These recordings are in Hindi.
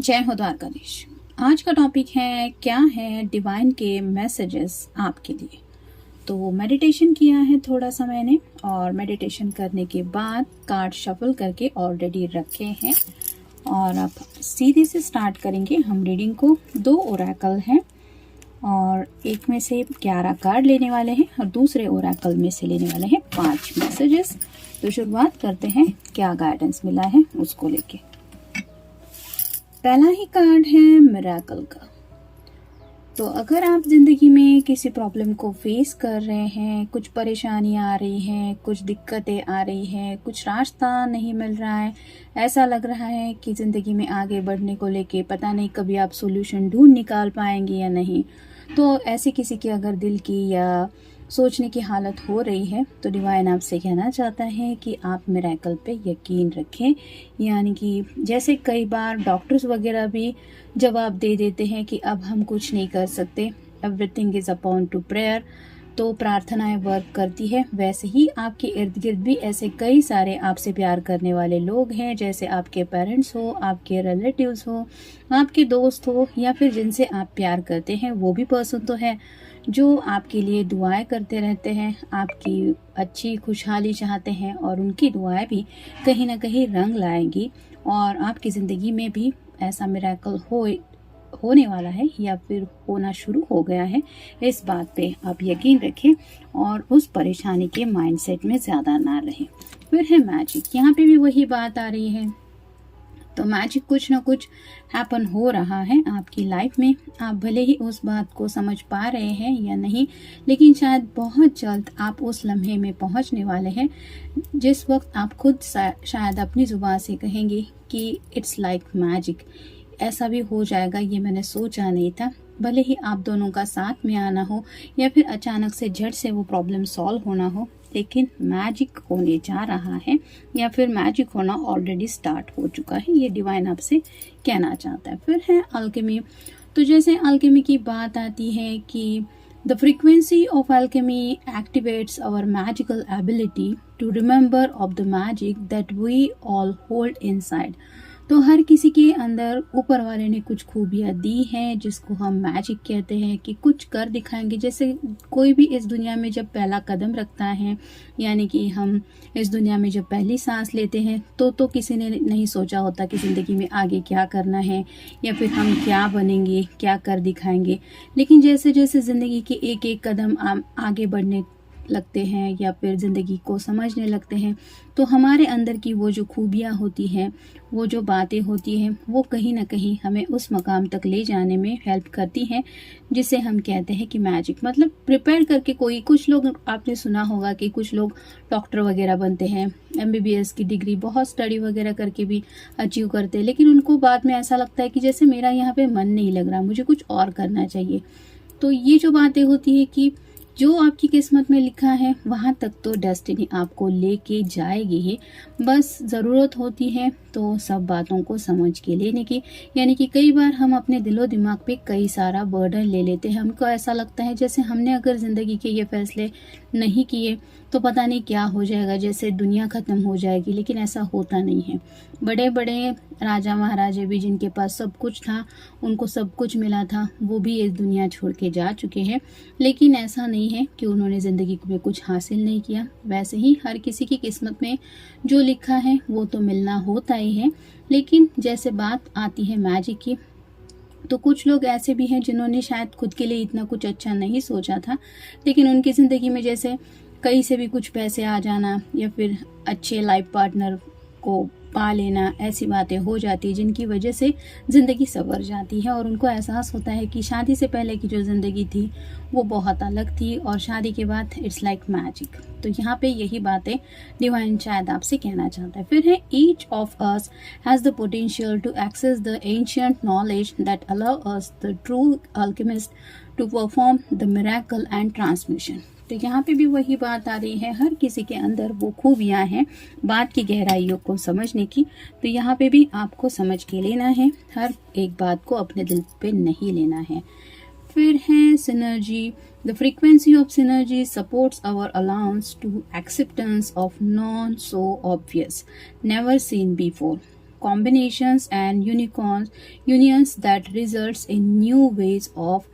जय हो द्वारकाधीश। आज का टॉपिक है क्या है डिवाइन के मैसेजेस आपके लिए। तो मेडिटेशन किया है थोड़ा सा मैंने, और मेडिटेशन करने के बाद कार्ड शफल करके ऑलरेडी रखे हैं और अब सीधे से स्टार्ट करेंगे हम रीडिंग को। 2 ओरेकल हैं और एक में से 11 कार्ड लेने वाले हैं और दूसरे ओरेकल में से लेने वाले हैं 5 मैसेजेस। तो शुरुआत करते हैं क्या गाइडेंस मिला है उसको लेके। पहला ही कार्ड है मिरेकल का। तो अगर आप जिंदगी में किसी प्रॉब्लम को फेस कर रहे हैं, कुछ परेशानियां आ रही हैं, कुछ दिक्कतें आ रही हैं, कुछ रास्ता नहीं मिल रहा है, ऐसा लग रहा है कि जिंदगी में आगे बढ़ने को लेके पता नहीं कभी आप सॉल्यूशन ढूंढ निकाल पाएंगे या नहीं, तो ऐसे किसी की अगर दिल की या सोचने की हालत हो रही है तो डिवाइन आपसे कहना चाहता है कि आप मिरेकल पे यकीन रखें। यानी कि जैसे कई बार डॉक्टर्स वगैरह भी जवाब दे देते हैं कि अब हम कुछ नहीं कर सकते, everything is upon two prayer, तो प्रार्थनाएं वर्क करती है, वैसे ही आपके इर्द गिर्द भी ऐसे कई सारे आपसे प्यार करने वाले लोग हैं, जैसे आपके पेरेंट्स हो, आपके रिलेटिव्स हो, आपके दोस्त हो, या फिर जिनसे आप प्यार करते हैं वो भी पर्सन तो है जो आपके लिए दुआएं करते रहते हैं, आपकी अच्छी खुशहाली चाहते हैं, और उनकी दुआएं भी कहीं ना कहीं रंग लाएंगी और आपकी ज़िंदगी में भी ऐसा मिरेकल होने वाला है या फिर होना शुरू हो गया है। इस बात पे आप यकीन रखें और उस परेशानी के माइंडसेट में ज़्यादा ना रहें। फिर है मैजिक, यहाँ पे भी वही बात आ रही है। तो मैजिक कुछ ना कुछ हैपन हो रहा है आपकी लाइफ में। आप भले ही उस बात को समझ पा रहे हैं या नहीं, लेकिन शायद बहुत जल्द आप उस लम्हे में पहुंचने वाले हैं जिस वक्त आप खुद शायद अपनी जुबान से कहेंगे कि इट्स लाइक मैजिक, ऐसा भी हो जाएगा, ये मैंने सोचा नहीं था। भले ही आप दोनों का साथ में आना हो या फिर अचानक से झट से वो प्रॉब्लम सॉल्व होना हो, लेकिन मैजिक होने जा रहा है या फिर मैजिक होना ऑलरेडी स्टार्ट हो चुका है, ये डिवाइन आपसे कहना चाहता है। फिर है अल्केमी। तो जैसे अल्केमी की बात आती है कि the frequency of alchemy activates our magical ability to remember of the magic that we all hold inside. तो हर किसी के अंदर ऊपर वाले ने कुछ खूबियाँ दी हैं जिसको हम मैजिक कहते हैं, कि कुछ कर दिखाएंगे। जैसे कोई भी इस दुनिया में जब पहला कदम रखता है, यानी कि हम इस दुनिया में जब पहली सांस लेते हैं तो किसी ने नहीं सोचा होता कि ज़िंदगी में आगे क्या करना है या फिर हम क्या बनेंगे, क्या कर दिखाएंगे। लेकिन जैसे जैसे ज़िंदगी के एक एक कदम आगे बढ़ने लगते हैं या फिर ज़िंदगी को समझने लगते हैं, तो हमारे अंदर की वो जो खूबियाँ होती हैं, वो जो बातें होती हैं, वो कहीं ना कहीं हमें उस मकाम तक ले जाने में हेल्प करती हैं, जिसे हम कहते हैं कि मैजिक। मतलब प्रिपेयर करके कोई, कुछ लोग आपने सुना होगा कि कुछ लोग डॉक्टर वगैरह बनते हैं, MBBS की डिग्री बहुत स्टडी वगैरह करके भी अचीव करते हैं, लेकिन उनको बाद में ऐसा लगता है कि जैसे मेरा यहाँ पे मन नहीं लग रहा, मुझे कुछ और करना चाहिए। तो ये जो बातें होती है कि जो आपकी किस्मत में लिखा है वहाँ तक तो डेस्टिनी आपको लेके जाएगी ही, बस ज़रूरत होती है तो सब बातों को समझ के लेने की। यानी कि कई बार हम अपने दिलो दिमाग पे कई सारा बर्डन ले लेते हैं। हमको ऐसा लगता है जैसे हमने अगर ज़िंदगी के ये फैसले नहीं किए तो पता नहीं क्या हो जाएगा, जैसे दुनिया ख़त्म हो जाएगी, लेकिन ऐसा होता नहीं है। बड़े बड़े राजा महाराजे भी जिनके पास सब कुछ था, उनको सब कुछ मिला था, वो भी इस दुनिया छोड़ के जा चुके हैं, लेकिन ऐसा नहीं है कि उन्होंने ज़िंदगी में कुछ हासिल नहीं किया। वैसे ही हर किसी की किस्मत में जो लिखा है वो तो मिलना होता ही है। लेकिन जैसे बात आती है मैजिक की, तो कुछ लोग ऐसे भी हैं जिन्होंने शायद खुद के लिए इतना कुछ अच्छा नहीं सोचा था, लेकिन उनकी ज़िंदगी में जैसे कहीं से भी कुछ पैसे आ जाना या फिर अच्छे लाइफ पार्टनर को पा लेना, ऐसी बातें हो जाती है जिनकी वजह से ज़िंदगी संवर जाती है और उनको एहसास होता है कि शादी से पहले की जो ज़िंदगी थी वो बहुत अलग थी और शादी के बाद इट्स लाइक मैजिक। तो यहाँ पे यही बातें डिवाइन शायद आपसे कहना चाहता है। फिर है each of us has the potential to access the ancient knowledge that allow us the true alchemist to perform the miracle and transmission. तो यहाँ पे भी वही बात आ रही है, हर किसी के अंदर वो खूबियाँ हैं बात की गहराइयों को समझने की। तो यहाँ पे भी आपको समझ के लेना है, हर एक बात को अपने दिल पे नहीं लेना है। फिर है synergy. The frequency of synergy supports our allowance to acceptance of non so obvious never seen before. combinations and unions that results in new ways of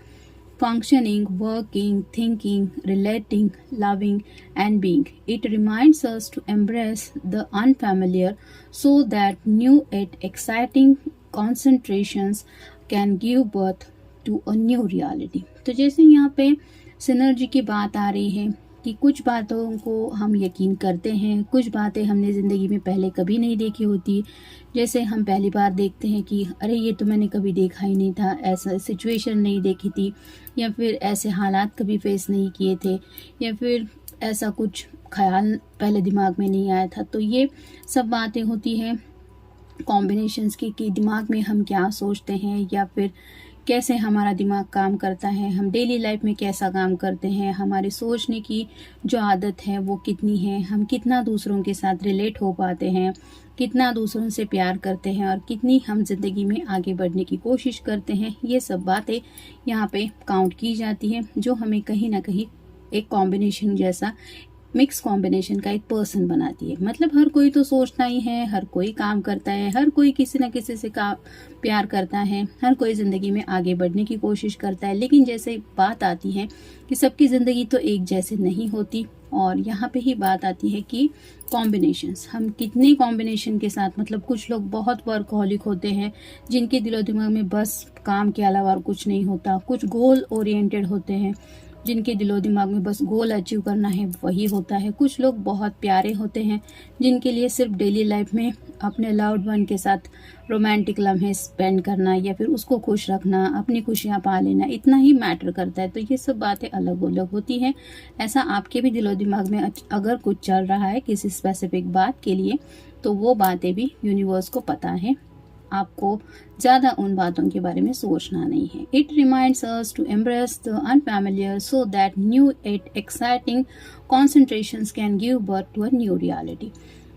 functioning, working, thinking, relating, loving, and being. It reminds us to embrace the unfamiliar so that new yet exciting concentrations can give birth to a new reality. तो जैसे यहाँ पे सिनर्जी की बात आ रही है कि कुछ बातों को हम यकीन करते हैं, कुछ बातें हमने ज़िंदगी में पहले कभी नहीं देखी होती। जैसे हम पहली बार देखते हैं कि अरे ये तो मैंने कभी देखा ही नहीं था, ऐसा सिचुएशन नहीं देखी थी, या फिर ऐसे हालात कभी फेस नहीं किए थे, या फिर ऐसा कुछ ख्याल पहले दिमाग में नहीं आया था। तो ये सब बातें होती हैं कॉम्बिनेशंस की कि दिमाग में हम क्या सोचते हैं या फिर कैसे हमारा दिमाग काम करता है, हम डेली लाइफ में कैसा काम करते हैं, हमारी सोचने की जो आदत है वो कितनी है, हम कितना दूसरों के साथ रिलेट हो पाते हैं, कितना दूसरों से प्यार करते हैं और कितनी हम ज़िंदगी में आगे बढ़ने की कोशिश करते हैं। ये सब बातें यहाँ पे काउंट की जाती हैं, जो हमें कहीं ना कहीं एक कॉम्बिनेशन जैसा, मिक्स कॉम्बिनेशन का एक पर्सन बनाती है। मतलब हर कोई तो सोचता ही है, हर कोई काम करता है, हर कोई किसी न किसी से प्यार करता है, हर कोई ज़िंदगी में आगे बढ़ने की कोशिश करता है। लेकिन जैसे बात आती है कि सबकी ज़िंदगी तो एक जैसे नहीं होती, और यहाँ पे ही बात आती है कि कॉम्बिनेशंस, हम कितने कॉम्बिनेशन के साथ, मतलब कुछ लोग बहुत वर्कहॉलिक होते हैं जिनके दिलो दिमाग में बस काम के अलावा और कुछ नहीं होता, कुछ गोल ओरिएंटेड होते हैं जिनके दिलो दिमाग में बस गोल अचीव करना है वही होता है। कुछ लोग बहुत प्यारे होते हैं जिनके लिए सिर्फ डेली लाइफ में अपने लव्ड वन के साथ रोमांटिक लम्हे स्पेंड करना या फिर उसको खुश रखना, अपनी खुशियाँ पा लेना, इतना ही मैटर करता है। तो ये सब बातें अलग अलग होती हैं। ऐसा आपके भी दिलो दिमाग में अगर कुछ चल रहा है किसी स्पेसिफिक बात के लिए, तो वो बातें भी यूनिवर्स को पता है, आपको ज़्यादा उन बातों के बारे में सोचना नहीं है। It reminds us to embrace the unfamiliar so that new at exciting concentrations can give birth to a new reality.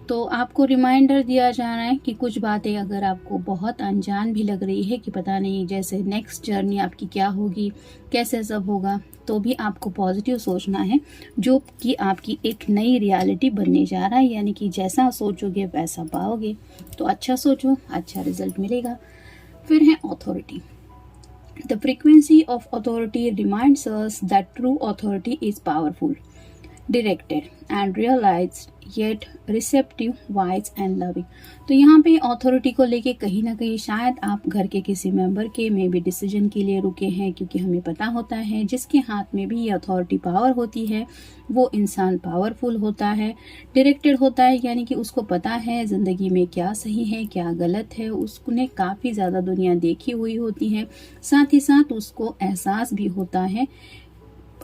तो आपको रिमाइंडर दिया जा रहा है कि कुछ बातें अगर आपको बहुत अनजान भी लग रही है कि पता नहीं जैसे नेक्स्ट जर्नी आपकी क्या होगी, कैसे सब होगा, तो भी आपको पॉजिटिव सोचना है, जो कि आपकी एक नई रियलिटी बनने जा रहा है। यानी कि जैसा सोचोगे वैसा पाओगे। तो अच्छा सोचो, अच्छा रिजल्ट मिलेगा। फिर है authority. The frequency of authority reminds us that true authority is powerful, directed and realized yet receptive, wise and loving। तो यहाँ पे अथॉरिटी को लेके कहीं ना कहीं शायद आप घर के किसी मेंबर के में भी डिसीजन के लिए रुके हैं, क्योंकि हमें पता होता है जिसके हाथ में भी ये अथॉरिटी पावर होती है वो इंसान पावरफुल होता है, डायरेक्टेड होता है, यानी कि उसको पता है ज़िंदगी में क्या सही है क्या गलत है, उसने काफ़ी ज़्यादा दुनिया देखी हुई होती है, साथ ही साथ उसको एहसास भी होता है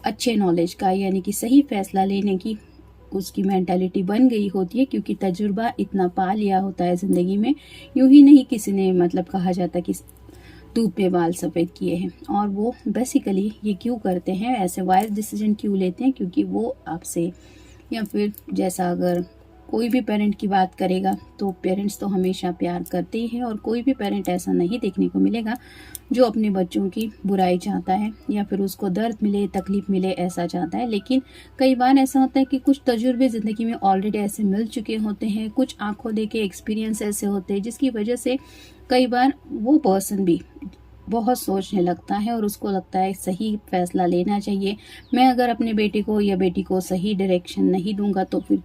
अच्छे नॉलेज का, यानी कि सही फैसला लेने की उसकी मेंटालिटी बन गई होती है, क्योंकि तजुर्बा इतना पा लिया होता है ज़िंदगी में। यूं ही नहीं किसी ने, मतलब कहा जाता कि धूप में बाल सफ़ेद किए हैं। और वो बेसिकली ये क्यों करते हैं, ऐसे वाइज डिसीजन क्यों लेते हैं, क्योंकि वो आपसे, या फिर जैसा अगर कोई भी पेरेंट की बात करेगा तो पेरेंट्स तो हमेशा प्यार करते ही हैं, और कोई भी पेरेंट ऐसा नहीं देखने को मिलेगा जो अपने बच्चों की बुराई चाहता है या फिर उसको दर्द मिले, तकलीफ मिले, ऐसा चाहता है। लेकिन कई बार ऐसा होता है कि कुछ तजुर्बे ज़िंदगी में ऑलरेडी ऐसे मिल चुके होते हैं, कुछ आंखों देखे एक्सपीरियंस ऐसे होते हैं जिसकी वजह से कई बार वो पर्सन भी बहुत सोचने लगता है और उसको लगता है सही फैसला लेना चाहिए। मैं अगर अपने बेटे को या बेटी को सही डायरेक्शन नहीं दूंगा तो फिर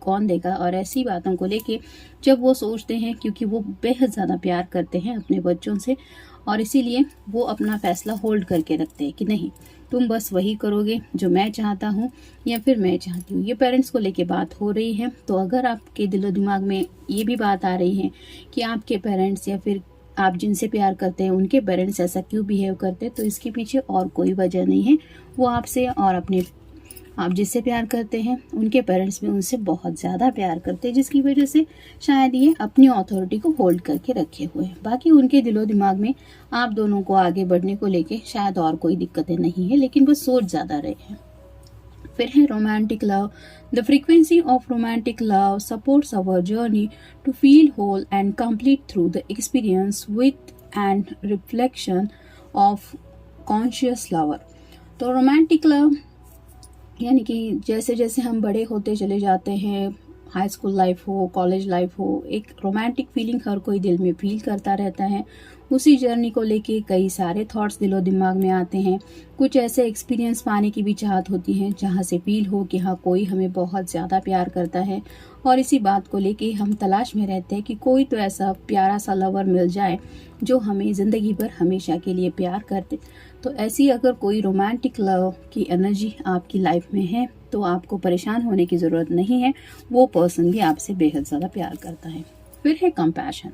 कौन देगा। और ऐसी बातों को लेके जब वो सोचते हैं, क्योंकि वो बेहद ज़्यादा प्यार करते हैं अपने बच्चों से, और इसीलिए वो अपना फैसला होल्ड करके रखते हैं कि नहीं, तुम बस वही करोगे जो मैं चाहता हूँ या फिर मैं चाहती हूँ। ये पेरेंट्स को लेके बात हो रही है। तो अगर आपके दिलो दिमाग में ये भी बात आ रही है कि आपके पेरेंट्स या फिर आप जिनसे प्यार करते हैं उनके पेरेंट्स ऐसा क्यों बिहेव करते हैं, तो इसके पीछे और कोई वजह नहीं है। वो आपसे और अपने, आप जिससे प्यार करते हैं उनके पेरेंट्स भी उनसे बहुत ज़्यादा प्यार करते हैं, जिसकी वजह से शायद ये अपनी अथॉरिटी को होल्ड करके रखे हुए हैं। बाकी उनके दिलो दिमाग में आप दोनों को आगे बढ़ने को लेके शायद और कोई दिक्कतें नहीं है, लेकिन बस सोच ज़्यादा रहे हैं। फिर है romantic love. The frequency of romantic love supports our journey to feel whole and complete through the experience with and reflection of conscious lover. तो रोमांटिक लव यानी कि जैसे जैसे हम बड़े होते चले जाते हैं हाई स्कूल लाइफ हो, कॉलेज लाइफ हो, एक रोमांटिक फीलिंग हर कोई दिल में फील करता रहता है। उसी जर्नी को लेके कई सारे थॉट्स दिलो दिमाग में आते हैं। कुछ ऐसे एक्सपीरियंस पाने की भी चाहत होती है जहाँ से फील हो कि हाँ कोई हमें बहुत ज़्यादा प्यार करता है, और इसी बात को लेके हम तलाश में रहते हैं कि कोई तो ऐसा प्यारा सा लवर मिल जाए जो हमें ज़िंदगी भर हमेशा के लिए प्यार करते। तो ऐसी अगर कोई रोमांटिक लव की एनर्जी आपकी लाइफ में है तो आपको परेशान होने की ज़रूरत नहीं है, वो पर्सन भी आपसे बेहद ज़्यादा प्यार करता है। फिर है compassion.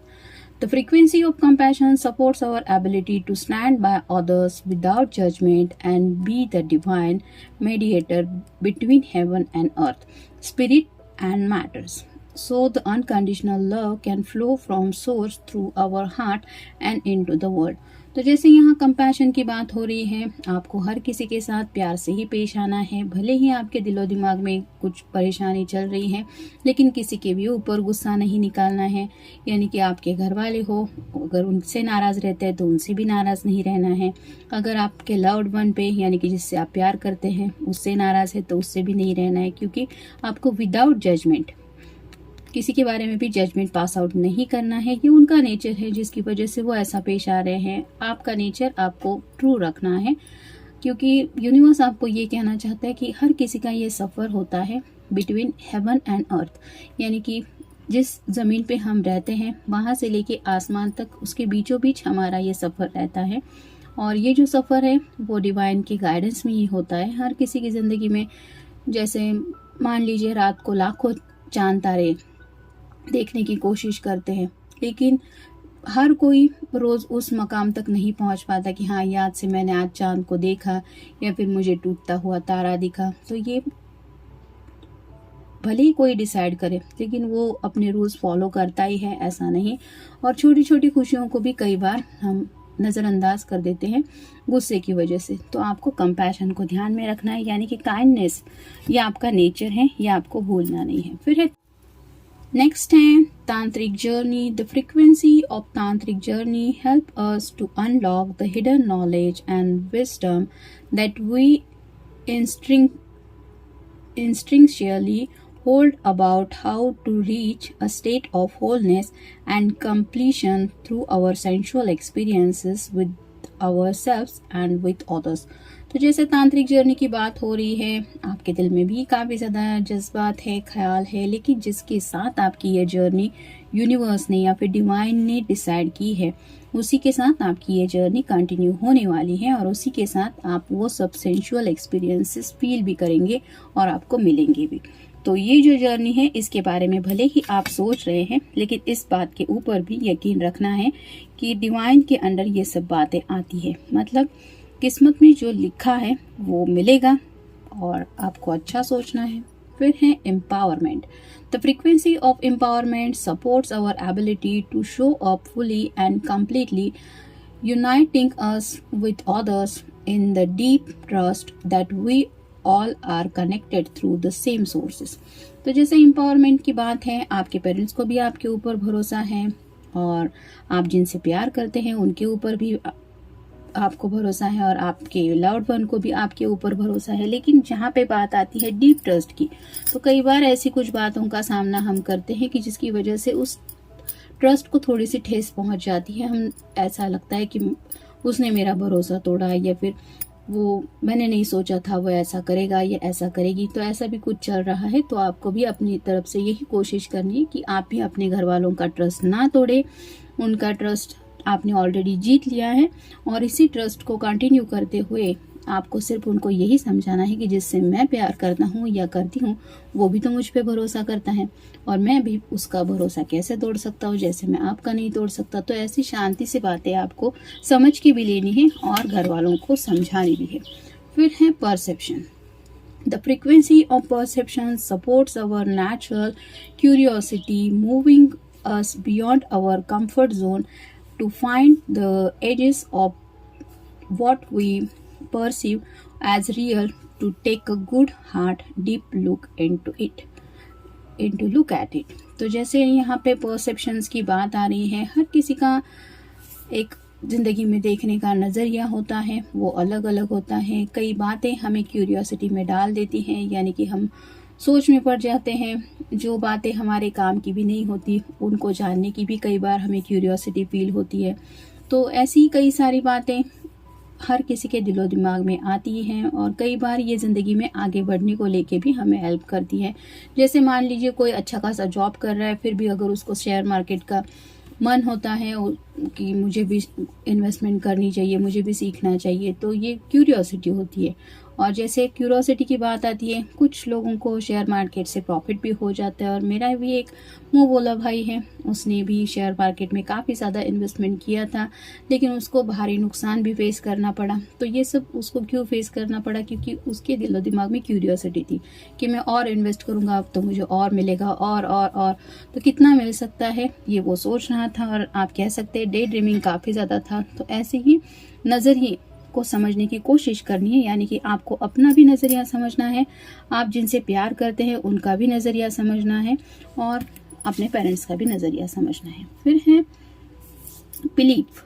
The frequency of compassion supports our ability to stand by others without judgment and be the divine mediator between heaven and earth, spirit and matters. So the unconditional love can flow from source through our heart and into the world. तो जैसे यहाँ कंपैशन की बात हो रही है, आपको हर किसी के साथ प्यार से ही पेश आना है। भले ही आपके दिलो दिमाग में कुछ परेशानी चल रही है, लेकिन किसी के भी ऊपर गुस्सा नहीं निकालना है। यानी कि आपके घर वाले हो, अगर उनसे नाराज़ रहते हैं तो उनसे भी नाराज़ नहीं रहना है। अगर आपके लव्ड वन पे, यानी कि जिससे आप प्यार करते हैं, उससे नाराज़ है तो उससे भी नहीं रहना है, क्योंकि आपको विदाउट जजमेंट किसी के बारे में भी जजमेंट पास आउट नहीं करना है। ये उनका नेचर है जिसकी वजह से वो ऐसा पेश आ रहे हैं। आपका नेचर आपको ट्रू रखना है, क्योंकि यूनिवर्स आपको ये कहना चाहता है कि हर किसी का ये सफ़र होता है बिटवीन हेवन एंड अर्थ, यानी कि जिस ज़मीन पे हम रहते हैं वहाँ से लेके आसमान तक, उसके बीचों बीच हमारा ये सफ़र रहता है। और ये जो सफ़र है वो डिवाइन की गाइडेंस में ही होता है हर किसी की ज़िंदगी में। जैसे मान लीजिए रात को लाखों चांद तारे देखने की कोशिश करते हैं, लेकिन हर कोई रोज़ उस मकाम तक नहीं पहुंच पाता कि हाँ याद से मैंने आज चांद को देखा या फिर मुझे टूटता हुआ तारा दिखा। तो ये भले ही कोई डिसाइड करे, लेकिन वो अपने रूल्स फॉलो करता ही है, ऐसा नहीं। और छोटी छोटी खुशियों को भी कई बार हम नज़रअंदाज कर देते हैं गुस्से की वजह से। तो आपको कंपैशन को ध्यान में रखना है, यानी कि काइंडनेस ये आपका नेचर है, ये आपको भूलना नहीं है। फिर है नेक्स्ट है tantric journey. The frequency of tantric journey help us to unlock the hidden knowledge and wisdom that we instinctually hold about how to reach a state of wholeness and completion through our sensual experiences with ourselves and with others. तो जैसे तांत्रिक जर्नी की बात हो रही है, आपके दिल में भी काफ़ी ज़्यादा जज्बात है, ख्याल है, लेकिन जिसके साथ आपकी ये जर्नी यूनिवर्स ने या फिर डिवाइन ने डिसाइड की है, उसी के साथ आपकी ये जर्नी कंटिन्यू होने वाली है, और उसी के साथ आप वो सब सेंशुअल एक्सपीरियंसेस फील भी करेंगे और आपको मिलेंगे भी। तो ये जो जर्नी है, इसके बारे में भले ही आप सोच रहे हैं, लेकिन इस बात के ऊपर भी यकीन रखना है कि डिवाइन के अंडर ये सब बातें आती है। मतलब किस्मत में जो लिखा है वो मिलेगा, और आपको अच्छा सोचना है। फिर है empowerment. The frequency of empowerment supports our ability to show up fully and completely, uniting us with others in the deep trust that we all are connected through the same sources. तो जैसे एम्पावरमेंट की बात है, आपके पेरेंट्स को भी आपके ऊपर भरोसा है, और आप जिनसे प्यार करते हैं उनके ऊपर भी आपको भरोसा है, और आपके लव्ड वन को भी आपके ऊपर भरोसा है। लेकिन जहाँ पे बात आती है डीप ट्रस्ट की, तो कई बार ऐसी कुछ बातों का सामना हम करते हैं कि जिसकी वजह से उस ट्रस्ट को थोड़ी सी ठेस पहुंच जाती है। हम ऐसा लगता है कि उसने मेरा भरोसा तोड़ा, या फिर वो मैंने नहीं सोचा था वो ऐसा करेगा या ऐसा करेगी। तो ऐसा भी कुछ चल रहा है, तो आपको भी अपनी तरफ से यही कोशिश करनी है कि आप भी अपने घर वालों का ट्रस्ट ना तोड़े। उनका ट्रस्ट आपने ऑलरेडी जीत लिया है, और इसी ट्रस्ट को कंटिन्यू करते हुए आपको सिर्फ उनको यही समझाना है कि जिससे मैं प्यार करता हूँ या करती हूँ वो भी तो मुझ पे भरोसा करता है, और मैं भी उसका भरोसा कैसे तोड़ सकता हूँ जैसे मैं आपका नहीं तोड़ सकता। तो ऐसी शांति से बातें आपको समझ के भी लेनी है और घर वालों को समझानी भी है। फिर है perception. The frequency of perception supports our natural curiosity, moving us beyond our comfort zone to find the edges of what we perceive as real, to take a good heart deep look look at it. तो जैसे यहाँ पे परसेप्शंस की बात आ रही है, हर किसी का एक ज़िंदगी में देखने का नज़रिया होता है, वो अलग अलग होता है। कई बातें हमें क्यूरियोसिटी में डाल देती हैं, यानी कि हम सोच में पड़ जाते हैं। जो बातें हमारे काम की भी नहीं होती उनको जानने की भी कई बार हमें क्यूरियोसिटी फील होती है। तो ऐसी कई सारी बातें हर किसी के दिलो दिमाग में आती हैं और कई बार ये ज़िंदगी में आगे बढ़ने को लेके भी हमें हेल्प करती है। जैसे मान लीजिए कोई अच्छा खासा जॉब कर रहा है, फिर भी अगर उसको शेयर मार्केट का मन होता है कि मुझे भी इन्वेस्टमेंट करनी चाहिए, मुझे भी सीखना चाहिए, तो ये क्यूरियोसिटी होती है। और जैसे क्यूरियोसिटी की बात आती है, कुछ लोगों को शेयर मार्केट से प्रॉफिट भी हो जाता है। और मेरा भी एक मुँह बोला भाई है, उसने भी शेयर मार्केट में काफ़ी ज़्यादा इन्वेस्टमेंट किया था, लेकिन उसको भारी नुकसान भी फेस करना पड़ा। तो ये सब उसको क्यों फेस करना पड़ा? क्योंकि उसके दिलो दिमाग में क्यूरियोसिटी थी कि मैं और इन्वेस्ट करूँगा अब तो मुझे और मिलेगा, और तो कितना मिल सकता है ये वो सोच रहा था। और आप कह सकते हैं डे ड्रीमिंग काफ़ी ज़्यादा था। तो ऐसे ही नज़रिए को समझने की कोशिश करनी है, यानी कि आपको अपना भी नज़रिया समझना है, आप जिनसे प्यार करते हैं उनका भी नज़रिया समझना है, और अपने पेरेंट्स का भी नज़रिया समझना है। फिर है belief.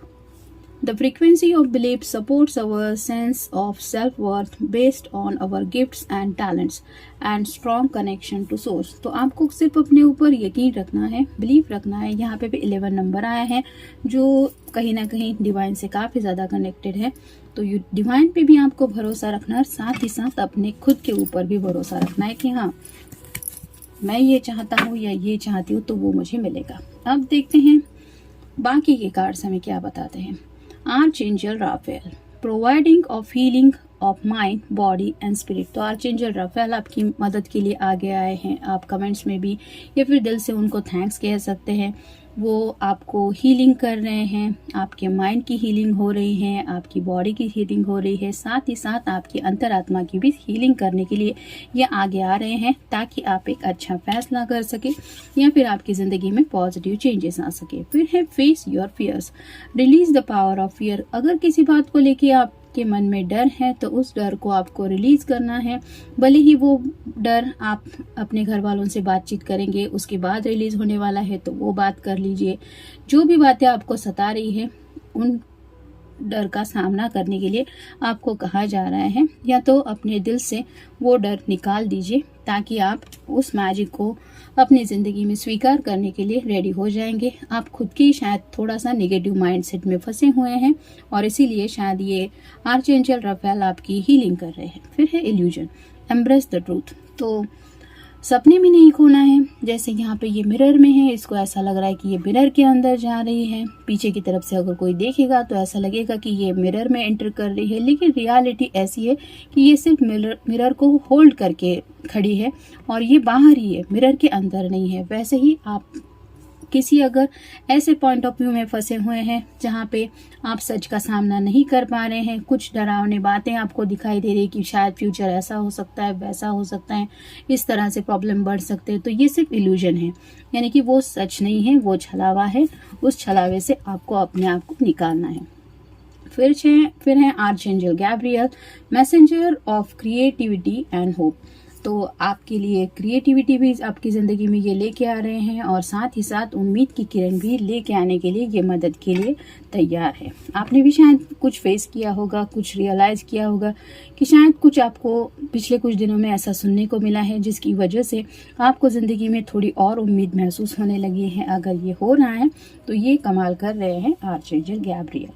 The frequency of belief supports our sense of self-worth based on our gifts and talents and strong connection to source। तो आपको सिर्फ अपने ऊपर यकीन रखना है, बिलीफ रखना है। यहाँ पे भी 11 नंबर आया है जो कहीं ना कहीं डिवाइन से काफ़ी ज़्यादा कनेक्टेड है। तो ये डिवाइन पे भी आपको भरोसा रखना है, साथ ही साथ अपने खुद के ऊपर भी भरोसा रखना है कि हाँ मैं ये चाहता हूँ या ये चाहती हूँ तो वो मुझे मिलेगा। अब देखते हैं बाकी के कार्ड्स हमें क्या बताते हैं। Archangel Raphael, providing of healing of mind, body and spirit. तो आर्चएंजल राफेल आपकी मदद के लिए आगे आए हैं। आप कमेंट्स में भी या फिर दिल से उनको थैंक्स कह सकते हैं। वो आपको हीलिंग कर रहे हैं, आपके माइंड की हीलिंग हो रही है, आपकी बॉडी की हीलिंग हो रही है, साथ ही साथ आपकी अंतरात्मा की भी हीलिंग करने के लिए ये आगे आ रहे हैं, ताकि आप एक अच्छा फैसला कर सके या फिर आपकी ज़िंदगी में पॉजिटिव चेंजेस आ सके। फिर है face your fears, release the power of fear. अगर किसी बात को लेके आपके मन में डर है तो उस डर को आपको रिलीज करना है। भले ही वो डर आप अपने घर वालों से बातचीत करेंगे उसके बाद रिलीज होने वाला है, तो वो बात कर लीजिए। जो भी बातें आपको सता रही है उन डर का सामना करने के लिए आपको कहा जा रहा है, या तो अपने दिल से वो डर निकाल दीजिए, ताकि आप उस मैजिक को अपनी ज़िंदगी में स्वीकार करने के लिए रेडी हो जाएंगे। आप खुद की शायद थोड़ा सा नेगेटिव माइंडसेट में फंसे हुए हैं और इसीलिए शायद ये आर्चएंजल राफेल आपकी हीलिंग कर रहे हैं। फिर है इल्यूजन, एम्ब्रेस द ट्रूथ। तो सपने में नहीं खोना है। जैसे यहाँ पे ये मिरर में है, इसको ऐसा लग रहा है कि ये मिरर के अंदर जा रही है। पीछे की तरफ से अगर कोई देखेगा तो ऐसा लगेगा कि ये मिरर में एंटर कर रही है, लेकिन रियलिटी ऐसी है कि ये सिर्फ मिरर को होल्ड करके खड़ी है और ये बाहर ही है, मिरर के अंदर नहीं है। वैसे ही आप किसी अगर ऐसे पॉइंट ऑफ व्यू में फंसे हुए हैं जहाँ पे आप सच का सामना नहीं कर पा रहे हैं, कुछ डरावनी बातें आपको दिखाई दे रही कि शायद फ्यूचर ऐसा हो सकता है, वैसा हो सकता है, इस तरह से प्रॉब्लम बढ़ सकते हैं, तो ये सिर्फ इल्यूजन है, यानी कि वो सच नहीं है, वो छलावा है। उस छलावे से आपको अपने आप को निकालना है। फिर है archangel Gabriel, messenger of creativity and hope. तो आपके लिए क्रिएटिविटी भी आपकी ज़िंदगी में ये लेके आ रहे हैं और साथ ही साथ उम्मीद की किरण भी लेके आने के लिए ये मदद के लिए तैयार है। आपने भी शायद कुछ फेस किया होगा, कुछ रियलाइज़ किया होगा कि शायद कुछ आपको पिछले कुछ दिनों में ऐसा सुनने को मिला है जिसकी वजह से आपको ज़िंदगी में थोड़ी और उम्मीद महसूस होने लगी है। अगर ये हो रहा है तो ये कमाल कर रहे हैं आर्चएंजल गैब्रियल।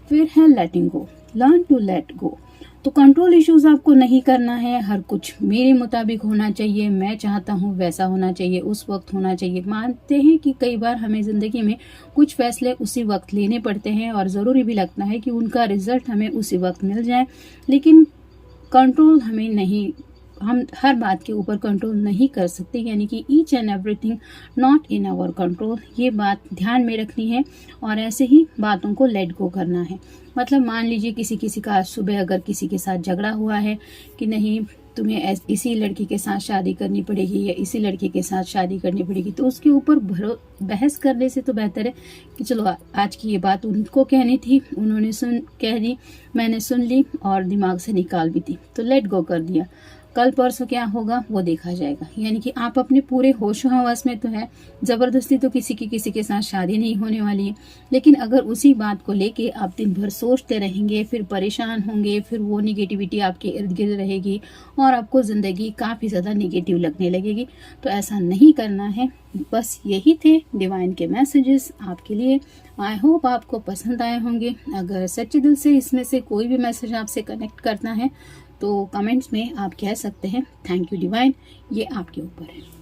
फिर है लेटिंग गो, लर्न टू लेट गो। तो कंट्रोल इश्यूज आपको नहीं करना है, हर कुछ मेरे मुताबिक होना चाहिए, मैं चाहता हूँ वैसा होना चाहिए, उस वक्त होना चाहिए। मानते हैं कि कई बार हमें ज़िंदगी में कुछ फैसले उसी वक्त लेने पड़ते हैं और ज़रूरी भी लगता है कि उनका रिजल्ट हमें उसी वक्त मिल जाए, लेकिन कंट्रोल हमें नहीं, हम हर बात के ऊपर कंट्रोल नहीं कर सकते, यानी कि each and everything not in our control, ये बात ध्यान में रखनी है। और ऐसे ही बातों को लेट गो करना है। मतलब मान लीजिए किसी का आज सुबह अगर किसी के साथ झगड़ा हुआ है कि नहीं तुम्हें इसी लड़की के साथ शादी करनी पड़ेगी या इसी लड़के के साथ शादी करनी पड़ेगी, तो उसके ऊपर बहस करने से तो बेहतर है कि चलो आज की ये बात उनको कहनी थी, उन्होंने कह दी, मैंने सुन ली और दिमाग से निकाल भी दी, तो लेट गो कर दिया। कल परसों क्या होगा वो देखा जाएगा। यानी कि आप अपने पूरे होशो हवस में तो है, जबरदस्ती तो किसी के साथ शादी नहीं होने वाली है, लेकिन अगर उसी बात को लेके आप दिन भर सोचते रहेंगे, फिर परेशान होंगे, फिर वो निगेटिविटी आपके इर्द गिर्द रहेगी और आपको जिंदगी काफी ज्यादा निगेटिव लगने लगेगी। तो ऐसा नहीं करना है। बस यही थे डिवाइन के मैसेजेस आपके लिए। आई होप आपको पसंद आए होंगे। अगर सच्चे दिल से इसमें से कोई भी मैसेज आपसे कनेक्ट करता है तो कमेंट्स में आप कह सकते हैं थैंक यू डिवाइन, ये आपके ऊपर है।